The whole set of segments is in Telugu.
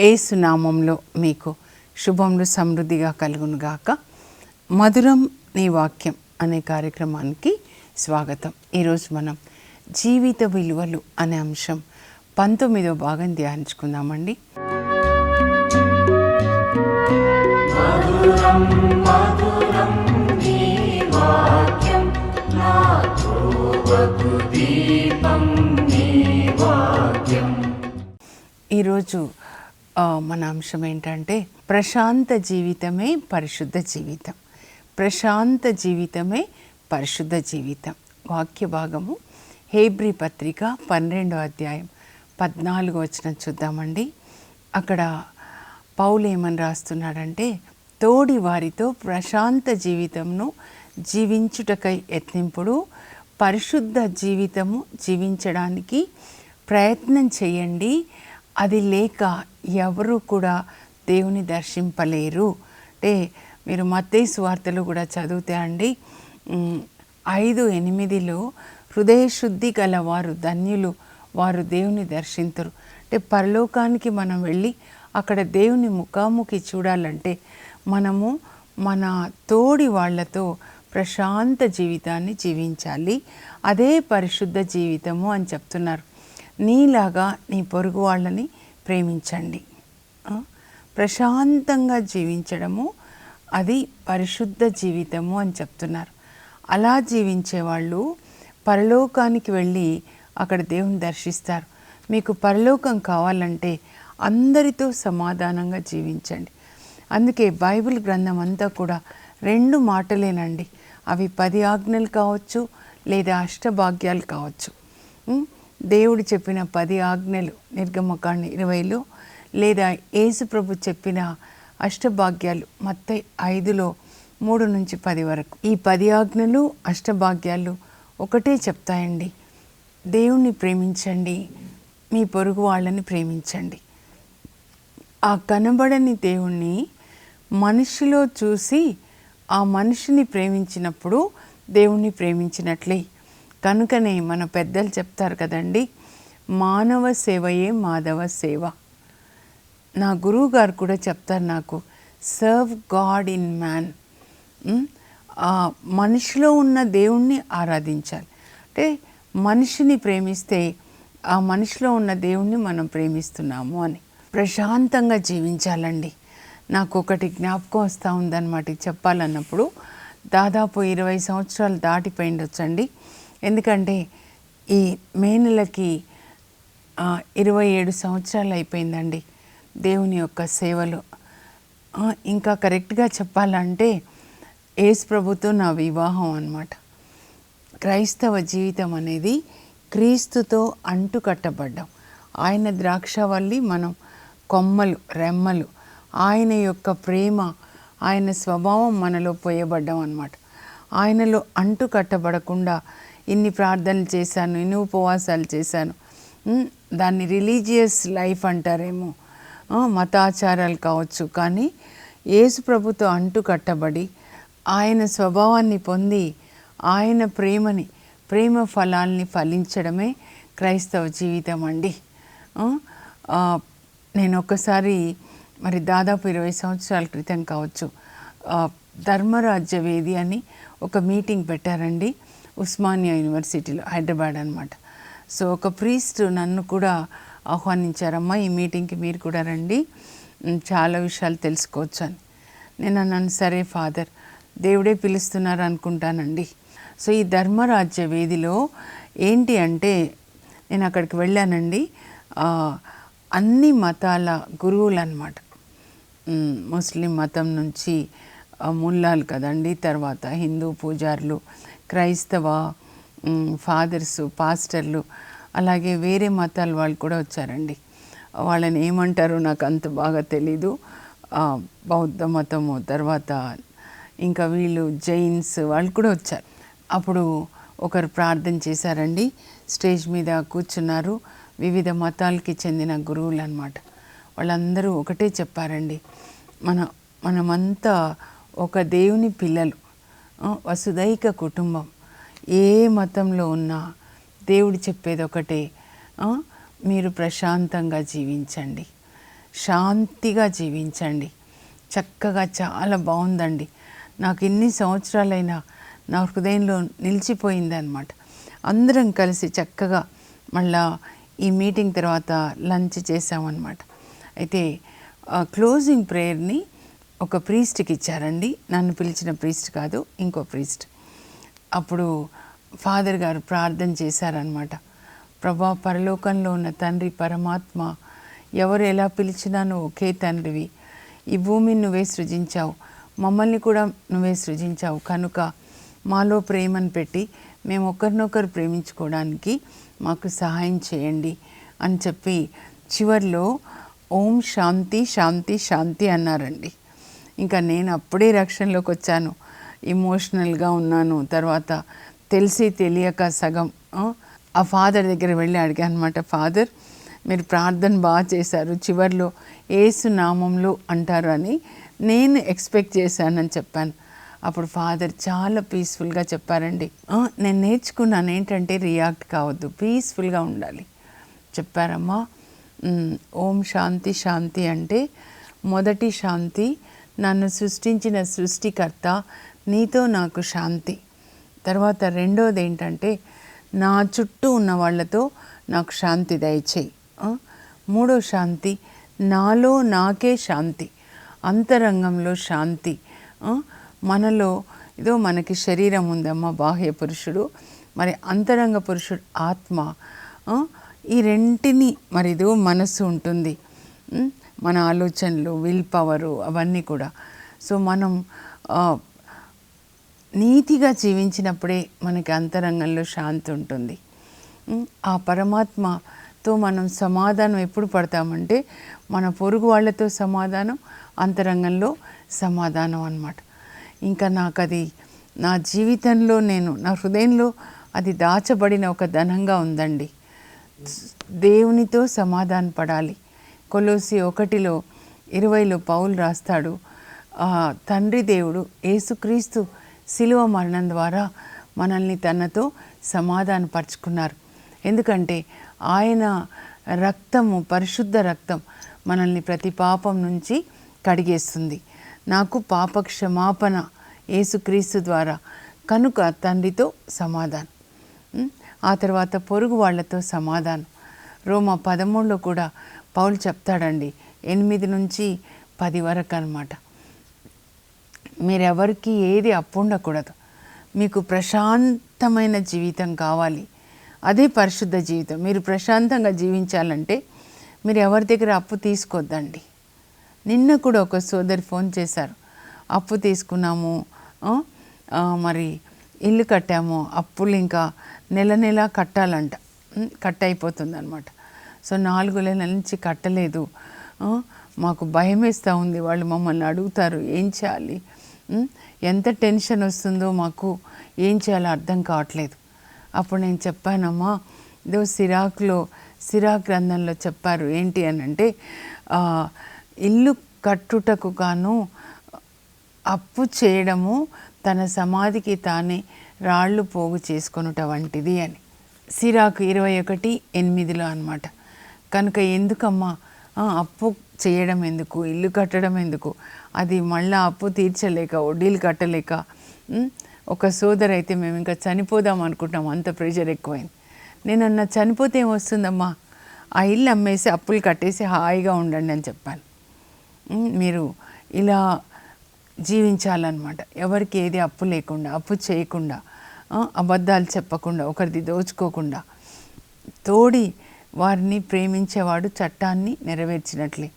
యేసు నామంలో మీకు శుభములు సమృద్ధిగా కలుగునుగాక. మధురం నీ వాక్యం అనే కార్యక్రమానికి స్వాగతం. ఈరోజు మనం జీవిత విలువలు అనే అంశం 19వ భాగం ధ్యానించుకుందామండి. మధురం మధురం నీ వాక్యం నా త్రోవకు దీపం నీ వాక్యం. ఈరోజు మన అంశం ఏంటంటే ప్రశాంత జీవితమే పరిశుద్ధ జీవితం. ప్రశాంత జీవితమే పరిశుద్ధ జీవితం. వాక్య భాగము హెబ్రీ పత్రిక 12వ అధ్యాయం 14వ వచనం చూద్దామండి. అక్కడ పౌలు ఏమని రాస్తున్నాడంటే, తోడి వారితో ప్రశాంత జీవితంను జీవించుటకై యత్నింపుడు, పరిశుద్ధ జీవితము జీవించడానికి ప్రయత్నం చేయండి, అది లేక ఎవరు కూడా దేవుని దర్శింపలేరు. అంటే మీరు మత్తయి సువార్తలు కూడా చదివితే అండి 5:8 హృదయ శుద్ధి గల వారు ధన్యులు, వారు దేవుని దర్శింతురు. అంటే పరలోకానికి మనం వెళ్ళి అక్కడ దేవుని ముఖాముఖి చూడాలంటే మనము మన తోడి వాళ్ళతో ప్రశాంత జీవితాన్ని జీవించాలి. అదే పరిశుద్ధ జీవితము అని చెప్తున్నారు. నీలాగా నీ పొరుగు వాళ్ళని ప్రేమించండి. ప్రశాంతంగా జీవించడము అది పరిశుద్ధ జీవితము అని చెప్తున్నారు. అలా జీవించే వాళ్ళు పరలోకానికి వెళ్ళి అక్కడ దేవుని దర్శిస్తారు. మీకు పరలోకం కావాలంటే అందరితో సమాధానంగా జీవించండి. అందుకే బైబిల్ గ్రంథం అంతా కూడా 2 మాటలేనండి. అవి 10 ఆజ్ఞలు కావచ్చు, లేదా అష్టభాగ్యాలు కావచ్చు. దేవుడు చెప్పిన 10 ఆజ్ఞలు నిర్గమకాండ 20లో, లేదా యేసు ప్రభు చెప్పిన అష్టభాగ్యాలు మత్తయి 5లో 3-10 వరకు. ఈ 10 ఆజ్ఞలు అష్టభాగ్యాలు ఒకటే చెప్తాయండి. దేవుణ్ణి ప్రేమించండి, మీ పొరుగు వాళ్ళని ప్రేమించండి. ఆ కనబడని దేవుణ్ణి మనిషిలో చూసి ఆ మనిషిని ప్రేమించినప్పుడు దేవుణ్ణి ప్రేమించినట్లే. కనుకనే మన పెద్దలు చెప్తారు కదండి, మానవ సేవయే మాధవ సేవ. నా గురువు గారు కూడా చెప్తారు నాకు, సర్వ్ గాడ్ ఇన్ మ్యాన్. మనిషిలో ఉన్న దేవుణ్ణి ఆరాధించాలి. అంటే మనిషిని ప్రేమిస్తే ఆ మనిషిలో ఉన్న దేవుణ్ణి మనం ప్రేమిస్తున్నాము అని. ప్రశాంతంగా జీవించాలండి. నాకు ఒకటి జ్ఞాపకం వస్తూ ఉందన్నమాట చెప్పాలన్నప్పుడు. దాదాపు 20 సంవత్సరాలు దాటిపోయిండొచ్చండి. ఎందుకంటే ఈ మే నెలకి 27 సంవత్సరాలు అయిపోయిందండి దేవుని యొక్క సేవలు. ఇంకా కరెక్ట్గా చెప్పాలంటే యేసు ప్రభుతో నా వివాహం అన్నమాట. క్రైస్తవ జీవితం అనేది క్రీస్తుతో అంటుకట్టబడ్డాం. ఆయన ద్రాక్షవల్లి, మనం కొమ్మలు, రెమ్మలు. ఆయన యొక్క ప్రేమ, ఆయన స్వభావం మనలో పోయబడ్డాం అన్నమాట. ఆయనలో అంటు కట్టబడకుండా ఇన్ని ప్రార్థనలు చేశాను, ఇన్ని ఉపవాసాలు చేశాను, దాన్ని రిలీజియస్ లైఫ్ అంటారేమో, మతాచారాలు కావచ్చు. కానీ యేసు ప్రభుతో అంటు కట్టబడి ఆయన స్వభావాన్ని పొంది ఆయన ప్రేమ ఫలాల్ని ఫలించడమే క్రైస్తవ జీవితం అండి. నేను ఒకసారి మరి దాదాపు 20 సంవత్సరాల క్రితం కావచ్చు, ధర్మరాజ్య వేది అని ఒక మీటింగ్ పెట్టారండి ఉస్మానియా యూనివర్సిటీలో, హైదరాబాద్ అనమాట. సో ఒక ప్రీస్ట్ నన్ను కూడా ఆహ్వానించారమ్మా, ఈ మీటింగ్కి మీరు కూడా రండి, చాలా విషయాలు తెలుసుకోవచ్చు అని. నేను అన్నాను, సరే ఫాదర్, దేవుడే పిలుస్తున్నారు అనుకుంటానండి. సో ఈ ధర్మరాజ్య వేదిలో ఏంటి అంటే నేను అక్కడికి వెళ్ళానండి. అన్ని మతాల గురువులు అన్నమాట. ముస్లిం మతం నుంచి ముల్లాలు కదండి, తర్వాత హిందూ పూజారులు, క్రైస్తవ ఫాదర్సు, పాస్టర్లు, అలాగే వేరే మతాల వాళ్ళు కూడా వచ్చారండి. వాళ్ళని ఏమంటారో నాకు అంత బాగా తెలీదు. బౌద్ధ మతము, తర్వాత ఇంకా వీళ్ళు జైన్స్ వాళ్ళు కూడా వచ్చారు. అప్పుడు ఒకరు ప్రార్థన చేశారండి. స్టేజ్ మీద కూర్చున్నారు వివిధ మతాలకి చెందిన గురువులు అన్నమాట. వాళ్ళందరూ ఒకటే చెప్పారండి, మనమంతా ఒక దేవుని పిల్లలు, వసుదైక కుటుంబం. ఏ మతంలో ఉన్నా దేవుడు చెప్పేది ఒకటే, మీరు ప్రశాంతంగా జీవించండి. శాంతిగా జీవించండి. చక్కగా చాలా బాగుందండి. నాకు ఇన్ని సంవత్సరాలైనా నా హృదయంలో నిలిచిపోయిందనమాట. అందరం కలిసి చక్కగా మళ్ళా ఈ మీటింగ్ తర్వాత లంచ్ చేసామన్నమాట. అయితే క్లోజింగ్ ప్రేయర్ని ఒక ప్రీస్ట్కి ఇచ్చారండి. నన్ను పిలిచిన ప్రీస్ట్ కాదు, ఇంకో ప్రీస్ట్. అప్పుడు ఫాదర్ గారు ప్రార్థన చేశారనమాట. ప్రభా, పరలోకంలో ఉన్న తండ్రి పరమాత్మ, ఎవరు ఎలా పిలిచినా నువ్వు ఒకే తండ్రివి. ఈ భూమిని నువ్వే సృజించావు, మమ్మల్ని కూడా నువ్వే సృజించావు. కనుక మాలో ప్రేమను పెట్టి మేము ఒకరినొకరు ప్రేమించుకోవడానికి మాకు సహాయం చేయండి అని చెప్పి చివర్లో ఓం శాంతి శాంతి శాంతి అన్నారండి. ఇంకా నేను అప్పుడే రక్షణలోకి వచ్చాను. ఇమోషనల్గా ఉన్నాను. తర్వాత తెలిసి తెలియక సగం ఆ ఫాదర్ దగ్గర వెళ్ళి అడిగాను అనమాట. ఫాదర్, మీరు ప్రార్థన బాగా చేశారు, చివర్లో యేసు నామంలో అంటారు అని నేను ఎక్స్పెక్ట్ చేశానని చెప్పాను. అప్పుడు ఫాదర్ చాలా పీస్ఫుల్గా చెప్పారండి. నేను నేర్చుకున్నాను ఏంటంటే రియాక్ట్ కావద్దు, పీస్ఫుల్గా ఉండాలి చెప్పారమ్మా. ఓం శాంతి శాంతి అంటే మొదటి శాంతి, నన్ను సృష్టించిన సృష్టికర్త నీతో నాకు శాంతి. తర్వాత రెండోది ఏంటంటే నా చుట్టూ ఉన్న వాళ్ళతో నాకు శాంతి దయచేయి. మూడో శాంతి, నాలో నాకే శాంతి, అంతరంగంలో శాంతి. మనలో ఏదో మనకి శరీరం ఉందమ్మా, బాహ్య పురుషుడు, మరి అంతరంగ పురుషుడు ఆత్మ. ఈ రెంటిని మరి ఇదో మనస్సు ఉంటుంది, మన ఆలోచనలు, విల్ పవరు, అవన్నీ కూడా. సో మనం నీతిగా జీవించినప్పుడే మనకి అంతరంగంలో శాంతి ఉంటుంది. ఆ పరమాత్మతో మనం సమాధానం ఎప్పుడు పడతామంటే మన పొరుగు వాళ్ళతో సమాధానం, అంతరంగంలో సమాధానం అన్నమాట. ఇంకా నాకు అది నా జీవితంలో నా హృదయంలో అది దాచబడిన ఒక ధనంగా ఉందండి. దేవునితో సమాధాన పడాలి. కొలోసి 1:20 పౌలు రాస్తాడు, తండ్రి దేవుడు యేసుక్రీస్తు శిలువ మరణం ద్వారా మనల్ని తనతో సమాధానపరుచుకున్నారు. ఎందుకంటే ఆయన రక్తము, పరిశుద్ధ రక్తం మనల్ని ప్రతి పాపం నుంచి కడిగేస్తుంది. నాకు పాప క్షమాపణ యేసుక్రీస్తు ద్వారా, కనుక తండ్రితో సమాధానం. ఆ తర్వాత పొరుగు వాళ్ళతో సమాధానం. రోమా 13లో కూడా పౌలు చెప్తాడండి, 8-10 వరకు అన్నమాట. మీరెవరికి ఏది అప్పు ఉండకూడదు. మీకు ప్రశాంతమైన జీవితం కావాలి, అదే పరిశుద్ధ జీవితం. మీరు ప్రశాంతంగా జీవించాలంటే మీరు ఎవరి దగ్గర అప్పు తీసుకోవద్దండి. నిన్న కూడా ఒక సోదరి ఫోన్ చేశారు, అప్పు తీసుకున్నాము, మరి ఇల్లు కట్టాము, అప్పులు ఇంకా నెల కట్టాలంట, కట్ అయిపోతుంది అనమాట. సో 4 నెలల నుంచి కట్టలేదు, మాకు భయం వేస్తూ ఉంది, వాళ్ళు మమ్మల్ని అడుగుతారు ఏం చేయాలి, ఎంత టెన్షన్ వస్తుందో మాకు, ఏం చేయాలో అర్థం కావట్లేదు. అప్పుడు నేను చెప్పానమ్మా, ఇదో సిరాక్ గ్రంథంలో చెప్పారు ఏంటి అని అంటే, ఇల్లు కట్టుటకు గాను అప్పు చేయడము తన సమాధికి తానే రాళ్ళు పోగు చేసుకొనుట వంటిది అని. సిరాకు 21:8 అన్నమాట. కనుక ఎందుకమ్మా అప్పు చేయడం ఎందుకు, ఇల్లు కట్టడం ఎందుకు, అది మళ్ళీ అప్పు తీర్చలేక, వడ్డీలు కట్టలేక. ఒక సోదరు అయితే మేము ఇంకా చనిపోదాం అనుకుంటాం, అంత ప్రెషర్ ఎక్కువైంది. నేను అన్న, చనిపోతే ఏమొస్తుందమ్మా, ఆ ఇల్లు అమ్మేసి అప్పులు కట్టేసి హాయిగా ఉండండి అని చెప్పాను. మీరు ఇలా జీవించాలన్నమాట. ఎవరికి ఏది అప్పు లేకుండా, అప్పు చేయకుండా, అబద్ధాలు చెప్పకుండా, ఒకరిది దోచుకోకుండా, తోడి వారిని ప్రేమించేవాడు చట్టాన్ని నెరవేర్చినట్లే.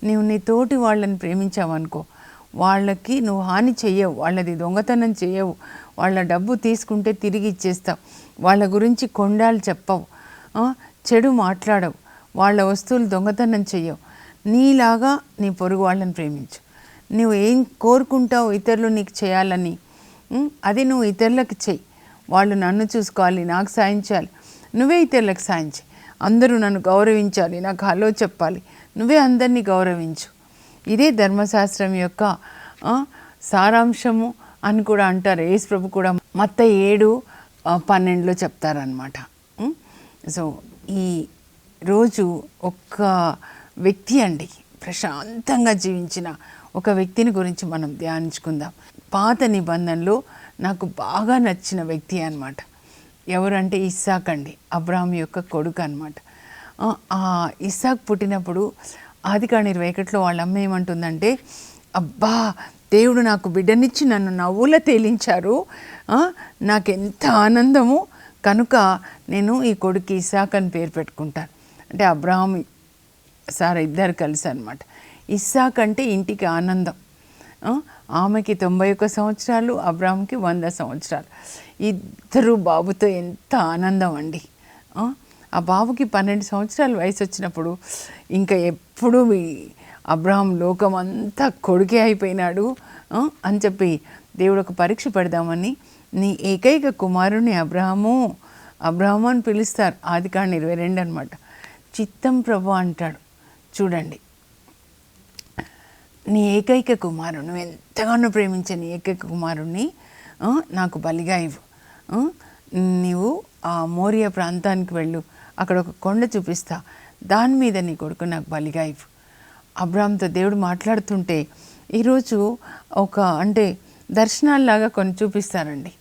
నీవు నీ తోటి వాళ్ళని ప్రేమించావనుకో, వాళ్ళకి నువ్వు హాని చెయ్యవు, వాళ్ళది దొంగతనం చేయవు, వాళ్ళ డబ్బు తీసుకుంటే తిరిగి ఇచ్చేస్తావు, వాళ్ళ గురించి కొండాలు చెప్పవు, చెడు మాట్లాడవు, వాళ్ళ వస్తువులు దొంగతనం చెయ్యవు. నీలాగా నీ పొరుగు వాళ్ళని ప్రేమించు. నువ్వు ఏం కోరుకుంటావు ఇతరులు నీకు చేయాలని, అది నువ్వు ఇతరులకు చెయ్యి. వాళ్ళు నన్ను చూసుకోవాలి, నాకు సాయం చేయాలి, నువ్వే ఇతరులకు సాయం చేయి. అందరూ నన్ను గౌరవించాలి, నాకు హలో చెప్పాలి, నువ్వే అందరినీ గౌరవించు. ఇదే ధర్మశాస్త్రం యొక్క సారాంశము అని కూడా అంటారు. యేసు ప్రభు కూడా మత్తయి 7:12 చెప్తారనమాట. సో ఈ రోజు ఒక్క వ్యక్తి అండి, ప్రశాంతంగా జీవించిన ఒక వ్యక్తిని గురించి మనం ధ్యానించుకుందాం. పాత నిబంధనలో నాకు బాగా నచ్చిన వ్యక్తి అన్నమాట. ఎవరంటే ఇస్సాక్ అండి, అబ్రాహాం యొక్క కొడుకు అన్నమాట. ఆ ఇస్సాక్ పుట్టినప్పుడు ఆదికాండం 21లో వాళ్ళ అమ్మ ఏమంటుందంటే, అబ్బా దేవుడు నాకు బిడ్డనిచ్చి నన్ను నవ్వుల తేలించారు, నాకెంత ఆనందము, కనుక నేను ఈ కొడుకు ఇస్సాక్ అని పేరు పెట్టుకుంటాను. అంటే అబ్రాహాం సారా ఇద్దరు కలిసి అనమాట. ఇస్సాక్ అంటే ఇంటికి ఆనందం. ఆమెకి 91 సంవత్సరాలు, అబ్రాహాంకి 100 సంవత్సరాలు. ఇద్దరు బాబుతో ఎంత ఆనందం అండి. ఆ బాబుకి 12 సంవత్సరాల వయసు వచ్చినప్పుడు ఇంకా ఎప్పుడు అబ్రాహాం లోకం అంతా కొడుకే అయిపోయినాడు అని చెప్పి దేవుడు ఒక పరీక్ష పెడదామని, నీ ఏకైక కుమారుని అబ్రాహాము అని పిలుస్తారు. ఆదికాండం 22 అనమాట. చిత్తం ప్రభు అంటాడు, చూడండి, నీ ఏకైక కుమారుడు, నువ్వు ఎంతగానో ప్రేమించే నీ ఏకైక కుమారుణ్ణి నాకు బలిగా ఇవ్వు. నీవు ఆ మోరియా ప్రాంతానికి వెళ్ళు, అక్కడ ఒక కొండ చూపిస్తా, దాని మీద నీ కొడుకు నాకు బలిగా ఇవ్వు. అబ్రాహాంతో దేవుడు మాట్లాడుతుంటే ఈరోజు అంటే దర్శనాల్లాగా కొన్ని చూపిస్తారండి.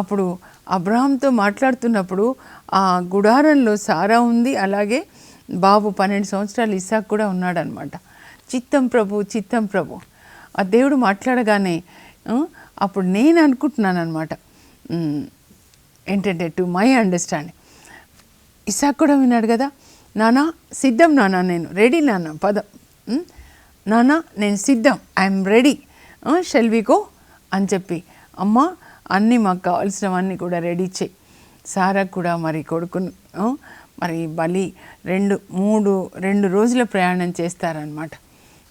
అప్పుడు అబ్రాహాంతో మాట్లాడుతున్నప్పుడు ఆ గుడారంలో సారా ఉంది, అలాగే బాబు 12 సంవత్సరాలు ఇస్సాక్ కూడా ఉన్నాడనమాట. చిత్తం ప్రభు ఆ దేవుడు మాట్లాడగానే అప్పుడు నేను అనుకుంటున్నాను అనమాట, ఏంటంటే టు మై అండర్స్టాండింగ్, ఇస్సాక్ కూడా విన్నాడు కదా, నానా సిద్ధం, నానా నేను రెడీ, నాన్న పదం, నానా నేను సిద్ధం, I'm ready, shall we go అని చెప్పి, అమ్మ అన్నీ మాకు కావాల్సినవన్నీ కూడా రెడీ చేయి. సారా కూడా మరి కొడుకును మరి బలి 2 రోజుల ప్రయాణం చేస్తారనమాట.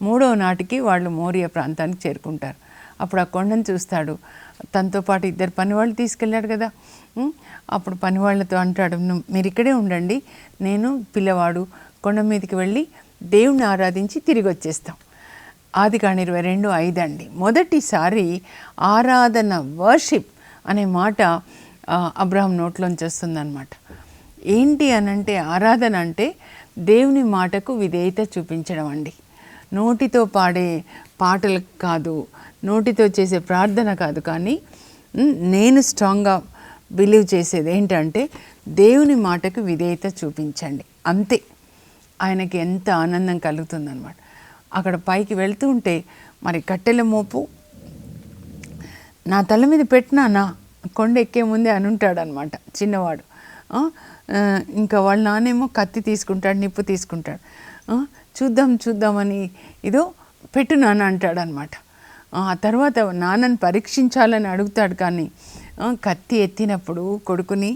3వ నాటికి వాళ్ళు మోరియా ప్రాంతానికి చేరుకుంటారు. అప్పుడు ఆ కొండను చూస్తాడు. తనతో పాటు 2 పనివాళ్ళు తీసుకెళ్ళాడు కదా. అప్పుడు పనివాళ్ళతో అంటాడు, మీరు ఇక్కడే ఉండండి, నేను పిల్లవాడు కొండ మీదకి వెళ్ళి దేవుణ్ణి ఆరాధించి తిరిగి వచ్చేస్తాం. ఆదికాండం 22:5 అండి. మొదటిసారి ఆరాధన, వర్షిప్ అనే మాట అబ్రాహాం నోట్లోంచి వస్తుందన్నమాట. ఏంటి అనంటే ఆరాధన అంటే దేవుని మాటకు విధేయత చూపించడం అండి. నోటితో పాడే పాటలు కాదు, నోటితో చేసే ప్రార్థన కాదు, కానీ నేను స్ట్రాంగ్గా బిలీవ్ చేసేది ఏంటంటే దేవుని మాటకు విధేయత చూపించండి, అంతే. ఆయనకి ఎంత ఆనందం కలుగుతుందన్నమాట. అక్కడ పైకి వెళ్తూ ఉంటే మరి కట్టెల మోపు నా తల మీద పెట్టినా కొండ ఎక్కే ముందే అని ఉంటాడనమాట చిన్నవాడు. ఇంకా వాళ్ళ నానేమో కత్తి తీసుకుంటాడు, నిప్పు తీసుకుంటాడు. చూద్దామని ఇదో పెట్టు నాన్న అంటాడనమాట. ఆ తర్వాత నాన్నని పరీక్షించాలని అడుగుతాడు, కానీ కత్తి ఎత్తినప్పుడు కొడుకుని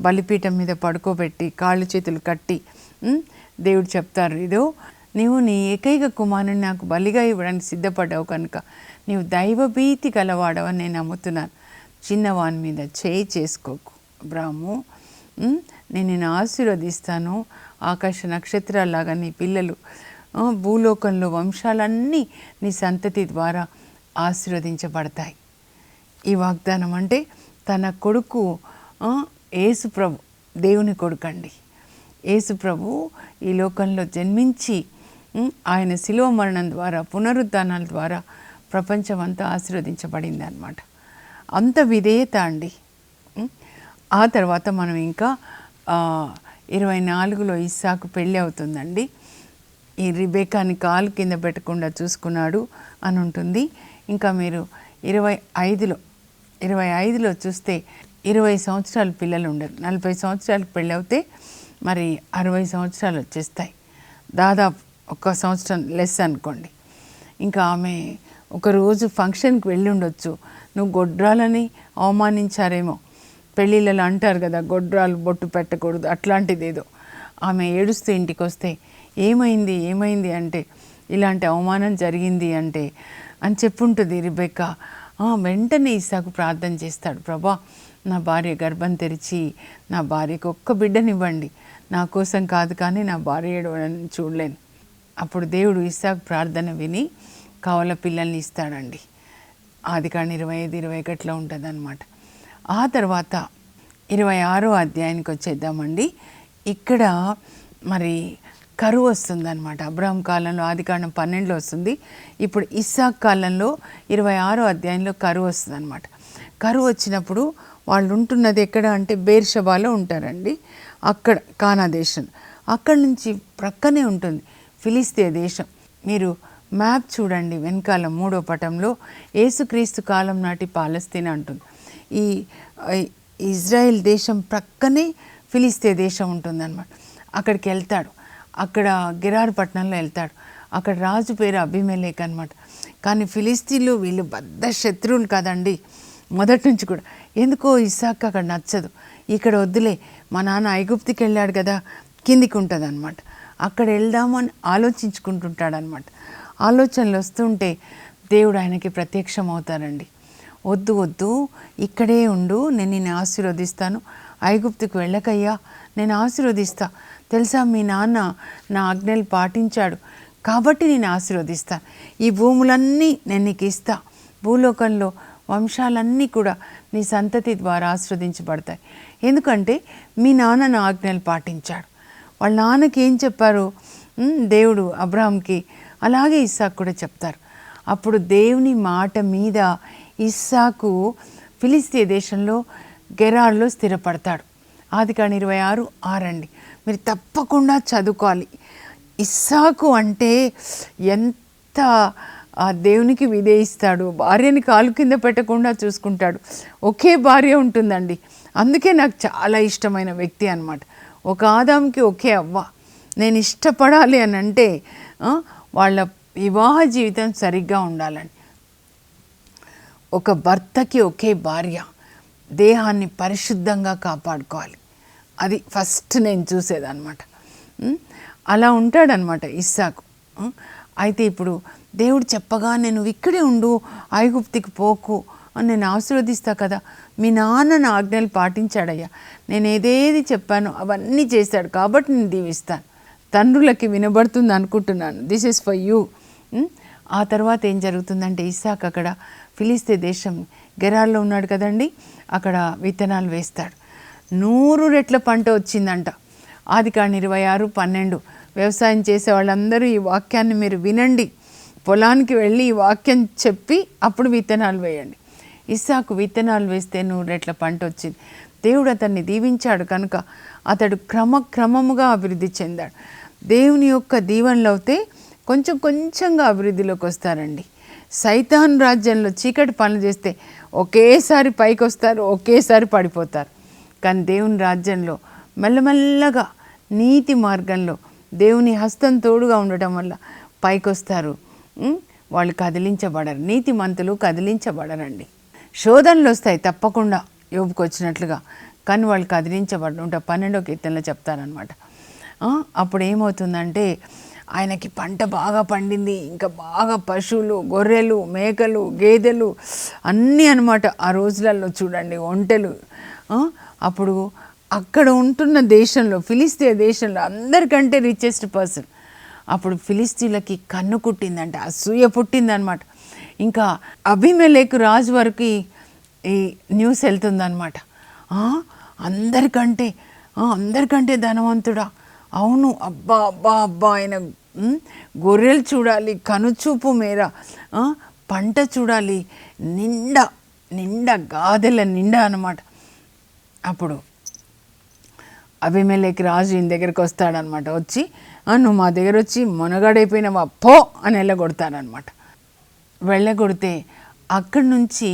బలిపీఠం మీద పడుకోబెట్టి కాళ్ళు చేతులు కట్టి దేవుడు చెప్తారు, ఇదో నీవు నీ ఏకైక కుమారుని నాకు బలిగా ఇవ్వడానికి సిద్ధపడ్డావు కనుక నీవు దైవభీతి కలవాడవని నేను నమ్ముతున్నాను. చిన్నవాని మీద చేసుకోకు అబ్రాహాము, నేను నిన్ను ఆశీర్వదిస్తాను, ఆకాశ నక్షత్రాల్లాగా నీ పిల్లలు, భూలోకంలో వంశాలన్నీ నీ సంతతి ద్వారా ఆశీర్వదించబడతాయి. ఈ వాగ్దానం అంటే తన కొడుకు యేసుప్రభు దేవుని కొడుకండి. యేసుప్రభు ఈ లోకంలో జన్మించి ఆయన శిలువ మరణం ద్వారా, పునరుద్ధానాల ద్వారా ప్రపంచం అంతా ఆశీర్వదించబడింది అన్నమాట. అంత విధేయత అండి. ఆ తర్వాత మనం ఇంకా 24లో ఇస్సాకు పెళ్ళి అవుతుందండి. ఈ రిబేకాని కాలు కింద పెట్టకుండా చూసుకున్నాడు అని ఉంటుంది. ఇంకా మీరు 25లో చూస్తే 20 సంవత్సరాలు పిల్లలు ఉండరు. 40 సంవత్సరాలకు పెళ్ళి అవుతే మరి 60 సంవత్సరాలు వచ్చేస్తాయి. దాదాపు 1 సంవత్సరం లెస్ అనుకోండి. ఇంకా ఆమె ఒకరోజు ఫంక్షన్కి వెళ్ళి ఉండొచ్చు. నువ్వు గొడ్రాలని అవమానించారేమో, పెళ్ళిళ్ళలో అంటారు కదా గొడ్రాలు బొట్టు పెట్టకూడదు, అట్లాంటిది ఏదో. ఆమె ఏడుస్తూ ఇంటికి వస్తే ఏమైంది అంటే ఇలాంటి అవమానం జరిగింది అంటే అని చెప్పుంటుంది రిబెక్కా. వెంటనే ఇస్సాకు ప్రార్థన చేస్తాడు, ప్రభా నా భార్య గర్భం తెరిచి నా భార్యకు ఒక్క బిడ్డనివ్వండి, నా కోసం కాదు కానీ నా భార్య ఏడవని చూడలేను. అప్పుడు దేవుడు ఇస్సాకు ప్రార్థన విని కవల పిల్లల్ని ఇస్తాడండి. ఆదికాండం 25-21 ఉంటుంది అన్నమాట. ఆ తర్వాత 26వ అధ్యాయానికి వచ్చేద్దామండి. ఇక్కడ మరి కరువు వస్తుందన్నమాట. అబ్రహాం కాలంలో ఆదికాండం 12లో వస్తుంది. ఇప్పుడు ఇస్సాక్ కాలంలో 26వ అధ్యాయంలో కరువు వస్తుందన్నమాట. కరువు వచ్చినప్పుడు వాళ్ళు ఉంటున్నది ఎక్కడ అంటే బేర్షబాలో ఉంటారండి. అక్కడ కానా దేశం, అక్కడి నుంచి ప్రక్కనే ఉంటుంది ఫిలిస్తీయ దేశం. మీరు మ్యాప్ చూడండి వెనకాల 3వ పటంలో యేసుక్రీస్తు కాలం నాటి పాలస్తీనా అంటుంది. ఈ ఇజ్రాయెల్ దేశం ప్రక్కనే ఫిలిస్తీయ దేశం ఉంటుందన్నమాట. అక్కడికి వెళ్తాడు. అక్కడ గెరారు పట్టణంలో వెళ్తాడు. అక్కడ రాజు పేరు అబీమెలెకు అనమాట. కానీ ఫిలిస్తీన్లు వీళ్ళు బద్ద శత్రువులు కదండి మొదటి నుంచి కూడా. ఎందుకో ఇస్సాకు అక్కడ నచ్చదు. ఇక్కడ వద్దులే, మా నాన్న ఐగుప్తికి వెళ్ళాడు కదా, కిందికి ఉంటుంది అనమాట. అక్కడ వెళ్దామని ఆలోచించుకుంటుంటాడనమాట. ఆలోచనలు వస్తుంటే దేవుడు ఆయనకి ప్రత్యక్షం అవుతారండి. వద్దు వద్దు, ఇక్కడే ఉండు, నేను నిన్ను ఆశీర్వదిస్తాను, ఐగుప్తుకు వెళ్ళకయ్యా, నేను ఆశీర్వదిస్తా. తెలుసా, మీ నాన్న నా ఆజ్ఞలు పాటించాడు కాబట్టి నేను ఆశీర్వదిస్తాను. ఈ భూములన్నీ నేను నీకు ఇస్తా. భూలోకంలో వంశాలన్నీ కూడా నీ సంతతి ద్వారా ఆశీర్వదించబడతాయి. ఎందుకంటే మీ నాన్న నా ఆజ్ఞలు పాటించాడు. వాళ్ళ నాన్నకి ఏం చెప్పారు దేవుడు అబ్రహాంకి, అలాగే ఇస్సాకు కూడా చెప్తారు. అప్పుడు దేవుని మాట మీద ఇస్సాకు ఫిలిస్తీయ దేశంలో గెరార్లో స్థిరపడతాడు. ఆదికాండం 26:6 అండి. మీరు తప్పకుండా చదువుకోవాలి. ఇస్సాకు అంటే ఎంత దేవునికి విధేయిస్తాడు. భార్యని కాలు కింద పెట్టకుండా చూసుకుంటాడు. ఒకే భార్య ఉంటుందండి. అందుకే నాకు చాలా ఇష్టమైన వ్యక్తి అన్నమాట. ఒక ఆదాంకి ఒకే అవ్వ. నేను ఇష్టపడాలి అని అంటే వాళ్ళ వివాహ జీవితం సరిగ్గా ఉండాలని. ఒక భర్తకి ఒకే భార్య, దేహాన్ని పరిశుద్ధంగా కాపాడుకోవాలి. అది ఫస్ట్ నేను చూసేదన్నమాట. అలా ఉంటాడనమాట ఇస్సాకు. అయితే ఇప్పుడు దేవుడు చెప్పగా నేను ఇక్కడే ఉండు, ఐగుప్తికి పోకు అని నేను ఆశీర్వదిస్తా కదా, మీ నాన్న నా ఆజ్ఞలు పాటించాడయ్యా, నేను ఏదేది చెప్పానో అవన్నీ చేశాడు కాబట్టి నేను దీవిస్తాను. తండ్రులకి వినబడుతుంది అనుకుంటున్నాను. This is for you. ఆ తర్వాత ఏం జరుగుతుందంటే ఇస్సాకు అక్కడ ఫిలిస్తీయ దేశం గెరార్లో ఉన్నాడు కదండి, అక్కడ విత్తనాలు వేస్తాడు. 100 రెట్ల పంట వచ్చిందంట. ఆదికాండం 26:12. వ్యవసాయం చేసే వాళ్ళందరూ ఈ వాక్యాన్ని మీరు వినండి, పొలానికి వెళ్ళి ఈ వాక్యం చెప్పి అప్పుడు విత్తనాలు వేయండి. ఇస్సాకు విత్తనాలు వేస్తే 100 రెట్ల పంట వచ్చింది. దేవుడు అతన్ని దీవించాడు కనుక అతడు క్రమక్రమముగా అభివృద్ధి చెందాడు. దేవుని యొక్క దీవెనలు అయితే కొంచెం కొంచెంగా అభివృద్ధిలోకి వస్తారండి. సైతాన్ రాజ్యంలో చీకటి పనులు చేస్తే ఒకేసారి పైకి వస్తారు, ఒకేసారి పడిపోతారు. కానీ దేవుని రాజ్యంలో మెల్లమెల్లగా నీతి మార్గంలో దేవుని హస్తం తోడుగా ఉండటం వల్ల పైకి వస్తారు. వాళ్ళు కదిలించబడరు. నీతిమంతులు కదిలించబడరండి. శోధనలు వస్తాయి తప్పకుండా, యోబుకు వచ్చినట్లుగా, కానీ వాళ్ళు కదిలించబడరు. 12వ కీర్తనలో చెప్తారనమాట. అప్పుడు ఏమవుతుందంటే ఆయనకి పంట బాగా పండింది, ఇంకా బాగా పశువులు, గొర్రెలు, మేకలు, గేదెలు అన్నీ అనమాట. ఆ రోజులలో చూడండి ఒంటెలు. అప్పుడు అక్కడ ఉంటున్న దేశంలో ఫిలిస్తీయ దేశంలో అందరికంటే రిచెస్ట్ పర్సన్. అప్పుడు ఫిలిస్తీన్లకి కన్ను కుట్టిందంట, అసూయ పుట్టిందనమాట. ఇంకా అబీమెలెకు రాజు వరకు ఈ న్యూస్ వెళ్తుందనమాట. అందరికంటే ధనవంతుడా, అవును, అబ్బా అబ్బా అబ్బా, ఆయన గొర్రెలు చూడాలి, కనుచూపు మేర, పంట చూడాలి, నిండా గాదెల నిండా అనమాట. అప్పుడు అబీమెలెకు రాజు ఈయన దగ్గరికి వస్తాడనమాట. వచ్చి నువ్వు మా దగ్గర వచ్చి మొనగాడైపోయినావా పో అని వెళ్ళగొడతాడనమాట. వెళ్ళగొడితే అక్కడి నుంచి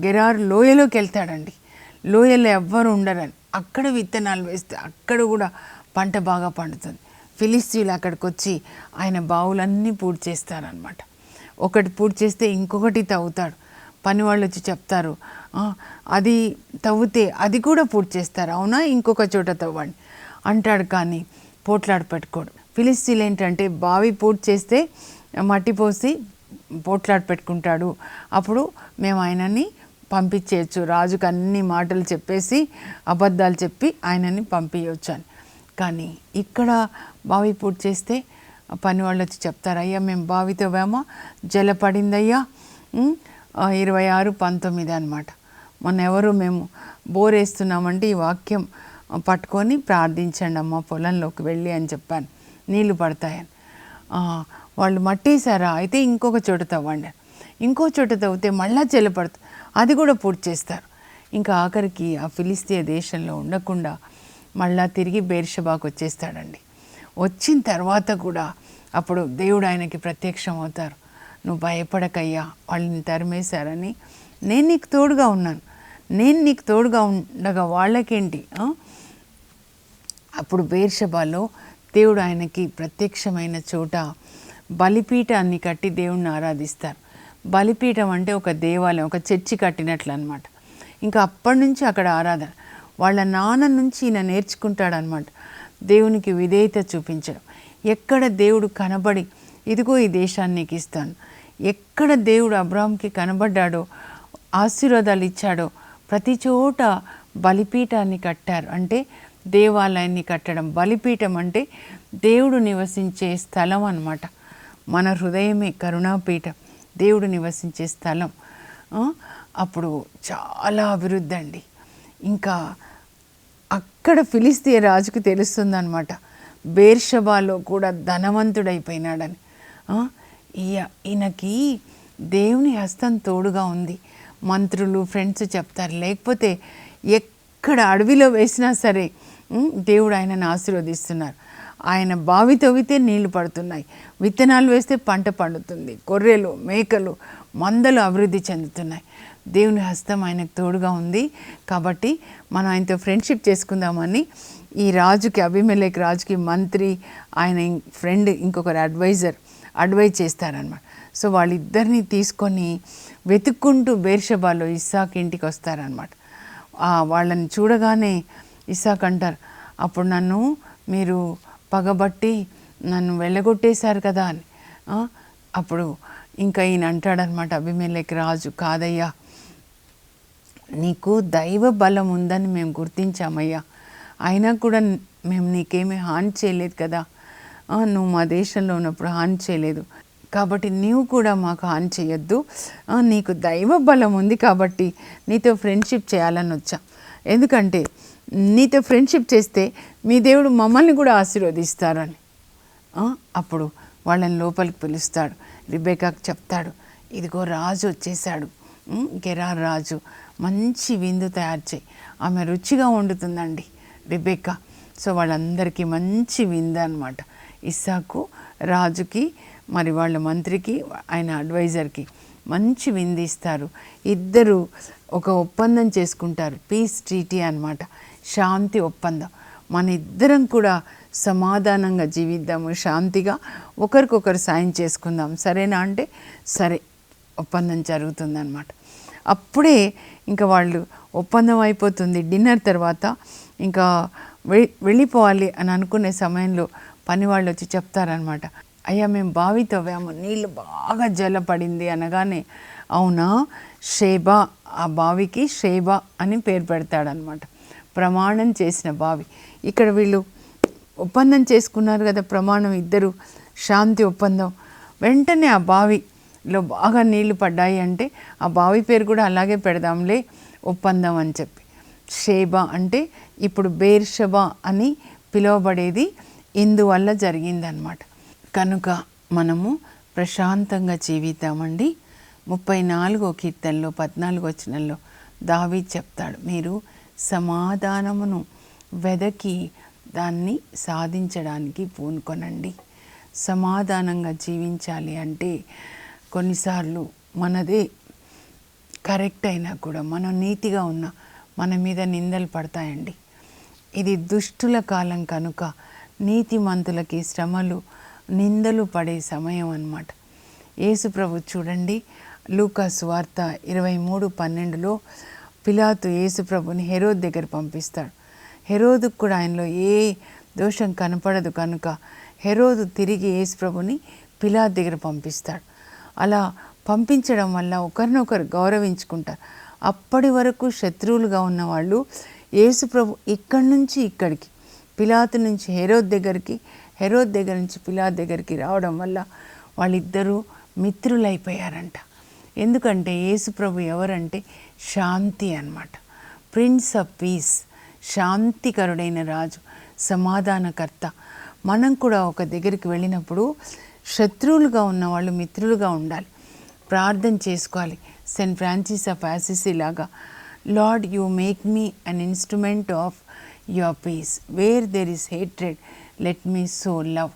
గెరార్ లోయలోకి వెళ్తాడండి. లోయలో ఎవ్వరు ఉండరని అక్కడ విత్తనాలు వేస్తే అక్కడ కూడా పంట బాగా పండుతుంది. ఫిలిస్తీన్లు అక్కడికి వచ్చి ఆయన బావులన్నీ పూర్తి చేస్తారనమాట. ఒకటి పూర్తి చేస్తే ఇంకొకటి తవ్వుతాడు. పని వాళ్ళు వచ్చి చెప్తారు, అది తవ్వితే అది కూడా పూర్తి చేస్తారు, అవునా, ఇంకొక చోట తవ్వండి అంటాడు. కానీ పోట్లాడు పెట్టుకోడు. ఫిలిస్తీన్లు ఏంటంటే బావి పూర్తి చేస్తే మట్టి పోసి పోట్లాడు పెట్టుకుంటాడు. అప్పుడు మేము ఆయనని పంపించేయచ్చు, రాజుకు అన్ని మాటలు చెప్పేసి అబద్ధాలు చెప్పి ఆయనని పంపించవచ్చు అని. కానీ ఇక్కడ బావి పూర్తి చేస్తే పని వాళ్ళు వచ్చి చెప్తారు, అయ్యా మేము బావి తవ్వామా, జల పడిందయ్యా. 26:19 అనమాట. మేము బోర్ వేస్తున్నామంటే ఈ వాక్యం పట్టుకొని ప్రార్థించండి అమ్మ పొలంలోకి వెళ్ళి అని చెప్పాను. నీళ్లు పడతాయని. వాళ్ళు మట్టేశారా, అయితే ఇంకొక చోట తవ్వండి, ఇంకో చోట తవ్వితే మళ్ళా జలపడుతుంది, అది కూడా పూర్తి చేస్తారు. ఇంకా ఆఖరికి ఆ ఫిలిస్తీయ దేశంలో ఉండకుండా మళ్ళా తిరిగి బెర్షెబాకు వచ్చేస్తాడండి. వచ్చిన తర్వాత కూడా అప్పుడు దేవుడు ఆయనకి ప్రత్యక్షం అవుతారు. నువ్వు భయపడకయ్యా, వాళ్ళని తరిమేశారని, నేను నీకు తోడుగా ఉన్నాను, నేను నీకు తోడుగా ఉండగా వాళ్ళకేంటి. అప్పుడు బెర్షెబాలో దేవుడు ఆయనకి ప్రత్యక్షమైన చోట బలిపీఠాన్ని కట్టి దేవుణ్ణి ఆరాధిస్తారు. బలిపీఠం అంటే ఒక దేవాలయం, ఒక చర్చి కట్టినట్లు అనమాట. ఇంకా అప్పటి నుంచి అక్కడ ఆరాధన. వాళ్ళ నాన్న నుంచి ఈయన నేర్చుకుంటాడనమాట దేవునికి విధేయత చూపించడం. ఎక్కడ దేవుడు కనబడి ఇదిగో ఈ దేశాన్ని నీకు ఇస్తాను, ఎక్కడ దేవుడు అబ్రాహాంకి కనబడ్డాడో ఆశీర్వాదాలు ఇచ్చాడో ప్రతి చోట బలిపీఠాన్ని కట్టారు. అంటే దేవాలయాన్ని కట్టడం. బలిపీఠం అంటే దేవుడు నివసించే స్థలం అన్నమాట. మన హృదయమే కరుణాపీఠం, దేవుడు నివసించే స్థలం. అప్పుడు చాలా అభివృద్ధి అండి. ఇంకా అక్కడ ఫిలిస్తీయ రాజుకు తెలుస్తుందన్నమాట బెర్షెబాలో కూడా ధనవంతుడైపోయినాడని. ఈయనకి దేవుని హస్తం తోడుగా ఉంది. మంత్రులు ఫ్రెండ్స్ చెప్తారు, లేకపోతే ఎక్కడ అడవిలో వేసినా సరే దేవుడు ఆయనను ఆశీర్వదిస్తున్నారు. ఆయన బావి తవ్వితే నీళ్లు పడుతున్నాయి, విత్తనాలు వేస్తే పంట పండుతుంది, గొర్రెలు మేకలు మందలు అభివృద్ధి చెందుతున్నాయి. దేవుని హస్తం ఆయనకు తోడుగా ఉంది. కాబట్టి మనం ఆయనతో ఫ్రెండ్షిప్ చేసుకుందామని ఈ రాజుకి, అబీమెలెకు రాజుకి మంత్రి, ఆయన ఫ్రెండ్ ఇంకొకరు అడ్వైజ్ చేస్తారనమాట. సో వాళ్ళిద్దరిని తీసుకొని వెతుక్కుంటూ బెర్షెబాలో ఇస్సాకు ఇంటికి వస్తారనమాట. వాళ్ళని చూడగానే ఇస్సాకు అంటారు, అప్పుడు నన్ను మీరు పగబట్టి నన్ను వెళ్ళగొట్టేశారు కదా అని. అప్పుడు ఇంకా ఈయన అంటాడనమాట అబీమెలెకు రాజు, కాదయ్యా, నీకు దైవ బలం ఉందని మేము గుర్తించామయ్యా, అయినా కూడా మేము నీకేమీ హాని చేయలేదు కదా, నువ్వు మా దేశంలో ఉన్నప్పుడు హాని చేయలేదు, కాబట్టి నీవు కూడా మాకు హాని చేయొద్దు, నీకు దైవ బలం ఉంది కాబట్టి నీతో ఫ్రెండ్షిప్ చేయాలని వచ్చా, ఎందుకంటే నీతో ఫ్రెండ్షిప్ చేస్తే మీ దేవుడు మమ్మల్ని కూడా ఆశీర్వదిస్తారని. అప్పుడు వాళ్ళని లోపలికి పిలుస్తాడు. రిబెకాకు చెప్తాడు, ఇదిగో రాజు వచ్చేసాడు, గెరార్ రాజు, మంచి విందు తయారు చేయి, ఆమె రుచిగా వండుతుందండి రిబెకా. సో వాళ్ళందరికీ మంచి విందు అనమాట. ఇస్సాకు రాజుకి, మరి వాళ్ళ మంత్రికి, ఆయన అడ్వైజర్కి మంచి విందు ఇస్తారు. ఇద్దరు ఒక ఒప్పందం చేసుకుంటారు, పీస్ ట్రీటీ అనమాట, శాంతి ఒప్పందం. మన ఇద్దరం కూడా సమాధానంగా జీవిద్దాము, శాంతిగా ఒకరికొకరు సాయం చేసుకుందాం, సరేనా అంటే సరే, ఒప్పందం జరుగుతుందన్నమాట. అప్పుడే ఇంకా వాళ్ళు ఒప్పందం అయిపోతుంది. డిన్నర్ తర్వాత ఇంకా వెళ్ళిపోవాలి అని అనుకునే సమయంలో పని వాళ్ళు వచ్చి చెప్తారనమాట, అయ్యా మేము బావి తవ్వాము, నీళ్ళు బాగా జలపడింది అనగానే, అవునా, షేబా, ఆ బావికి షేబా అని పేరు పెడతాడనమాట, ప్రమాణం చేసిన బావి. ఇక్కడ వీళ్ళు ఒప్పందం చేసుకున్నారు కదా, ప్రమాణం, ఇద్దరు శాంతి ఒప్పందం. వెంటనే ఆ బావిలో బాగా నీళ్లు పడ్డాయి అంటే ఆ బావి పేరు కూడా అలాగే పెడదాంలే, ఒప్పందం అని చెప్పి. షేబా అంటే ఇప్పుడు బెర్షెబా అని పిలువబడేది ఇందువల్ల జరిగిందనమాట. కనుక మనము ప్రశాంతంగా జీవితామండి. 34వ కీర్తనలో 14వ వచనంలో దావీదు చెప్తాడు, మీరు సమాధానమును వెదకి దాన్ని సాధించడానికి పూనుకొనండి. సమాధానంగా జీవించాలి అంటే కొన్నిసార్లు మనదే కరెక్ట్ అయినా కూడా, మనం నీతిగా ఉన్నా మన మీద నిందలు పడతాయండి. ఇది దుష్టుల కాలం కనుక నీతిమంతులకి శ్రమలు, నిందలు పడే సమయం అన్నమాట. యేసు ప్రభు చూడండి, లూకా సువార్త 23:12లో పిలాతు యేసు ప్రభుని హెరోదు దగ్గర పంపిస్తాడు. హెరోదుకు కూడా ఆయనలో ఏ దోషం కనపడదు కనుక హెరోదు తిరిగి యేసు ప్రభుని పిలాతు దగ్గర పంపిస్తాడు. అలా పంపించడం వల్ల ఒకరినొకరు గౌరవించుకుంటారు. అప్పటి వరకు శత్రువులుగా ఉన్నవాళ్ళు యేసు ప్రభు ఇక్కడి నుంచి ఇక్కడికి, పిలాతు నుంచి హెరోదు దగ్గరికి, హెరోదు దగ్గర నుంచి పిలాతు దగ్గరికి రావడం వల్ల వాళ్ళిద్దరూ మిత్రులైపోయారంట. ఎందుకంటే యేసు ప్రభు ఎవరంటే శాంతి అన్నమాట, ప్రిన్స్ ఆఫ్ పీస్, శాంతికరుడైన రాజు, సమాధానకర్త. మనం కూడా ఒక దగ్గరికి వెళ్ళినప్పుడు శత్రువులుగా ఉన్న వాళ్ళు మిత్రులుగా ఉండాలి, ప్రార్థన చేసుకోవాలి. సెయింట్ ఫ్రాన్సిస్ ఆఫ్ అసిసి లాగా, Lord you make me an instrument of your peace, where there is hatred let me sow love.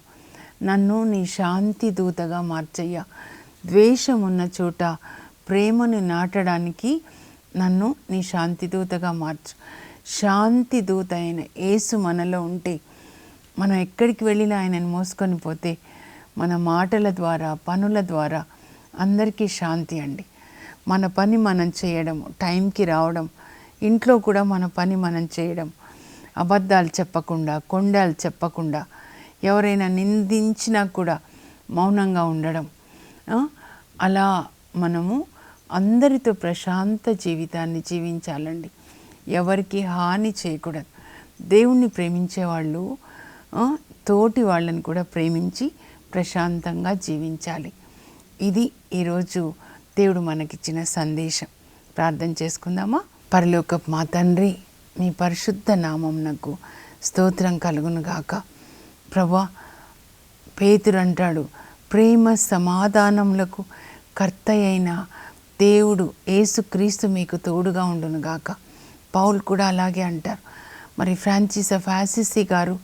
నన్ను నీ శాంతి దూతగా మార్చయ్యా, ద్వేషం ఉన్న చోట ప్రేమను నాటడానికి నన్ను నీ శాంతి దూతగా మార్చు. శాంతి దూత అయిన యేసు మనలో ఉంటే, మనం ఎక్కడికి వెళ్ళినా ఆయనను మోసుకొని పోతే మన మాటల ద్వారా పనుల ద్వారా అందరికీ శాంతి అండి. మన పని మనం చేయడం, టైంకి రావడం, ఇంట్లో కూడా మన పని మనం చేయడం, అబద్ధాలు చెప్పకుండా, కొండాలు చెప్పకుండా, ఎవరైనా నిందించినా కూడా మౌనంగా ఉండడం, అలా మనము అందరితో ప్రశాంత జీవితాన్ని జీవించాలండి. ఎవరికి హాని చేయకూడదు. దేవుణ్ణి ప్రేమించేవాళ్ళు తోటి వాళ్ళని కూడా ప్రేమించి ప్రశాంతంగా జీవించాలి. ఇది ఈరోజు దేవుడు మనకిచ్చిన సందేశం. ప్రార్థన చేసుకుందామా? పరలోకపు మా తండ్రి, మీ పరిశుద్ధ నామమునకు స్తోత్రం కలుగును గాక. ప్రభా, పేతురు అంటాడు, ప్రేమ సమాధానములకు కర్త అయిన దేవుడు యేసుక్రీస్తు మీకు తోడుగా ఉండును గాక. పౌలు కూడా అలాగే అంటారు. మరి ఫ్రాన్సిస్ ఆఫ్ అసిసి గారు,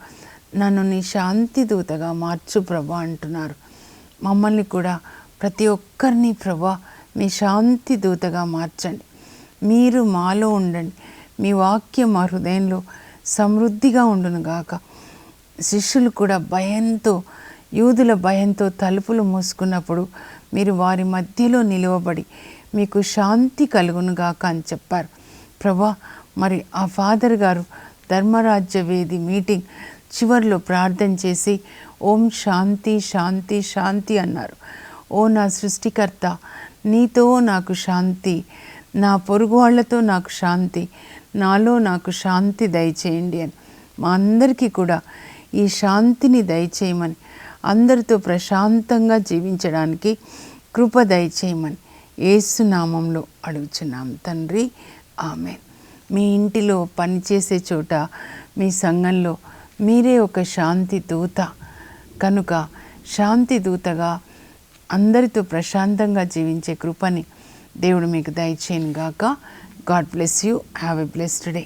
నన్ను నీ శాంతి దూతగా మార్చు ప్రభా అంటున్నారు. మమ్మల్ని కూడా ప్రతి ఒక్కరిని ప్రభా మీ శాంతి దూతగా మార్చండి. మీరు మాలో ఉండండి. మీ వాక్యం మా హృదయంలో సమృద్ధిగా ఉండును గాక. శిష్యులు కూడా భయంతో, యూదుల భయంతో తలుపులు మూసుకున్నప్పుడు మీరు వారి మధ్యలో నిలువబడి మీకు శాంతి కలుగును గాక అని చెప్పారు. ప్రభా, మరి ఆ ఫాదర్ గారు ధర్మరాజ్య వేది మీటింగ్ చివరిలో ప్రార్థన చేసి ఓం శాంతి శాంతి శాంతి అన్నారు. ఓ నా సృష్టికర్త, నీతో నాకు శాంతి, నా పొరుగు వాళ్ళతో నాకు శాంతి, నాలో నాకు శాంతి దయచేయండి అని మా అందరికీ కూడా ఈ శాంతిని దయచేయమని, అందరితో ప్రశాంతంగా జీవించడానికి కృప దయచేయమని యేసు నామంలో అడుగుచున్నాం తండ్రి, ఆమేన్. మీ ఇంటిలో పనిచేసే చోట, మీ సంఘంలో మీరే ఒక శాంతి దూత కనుక శాంతి దూతగా అందరితో ప్రశాంతంగా జీవించే కృపని దేవుడు మీకు దయచేయను గాక. God bless you. Have a blessed day.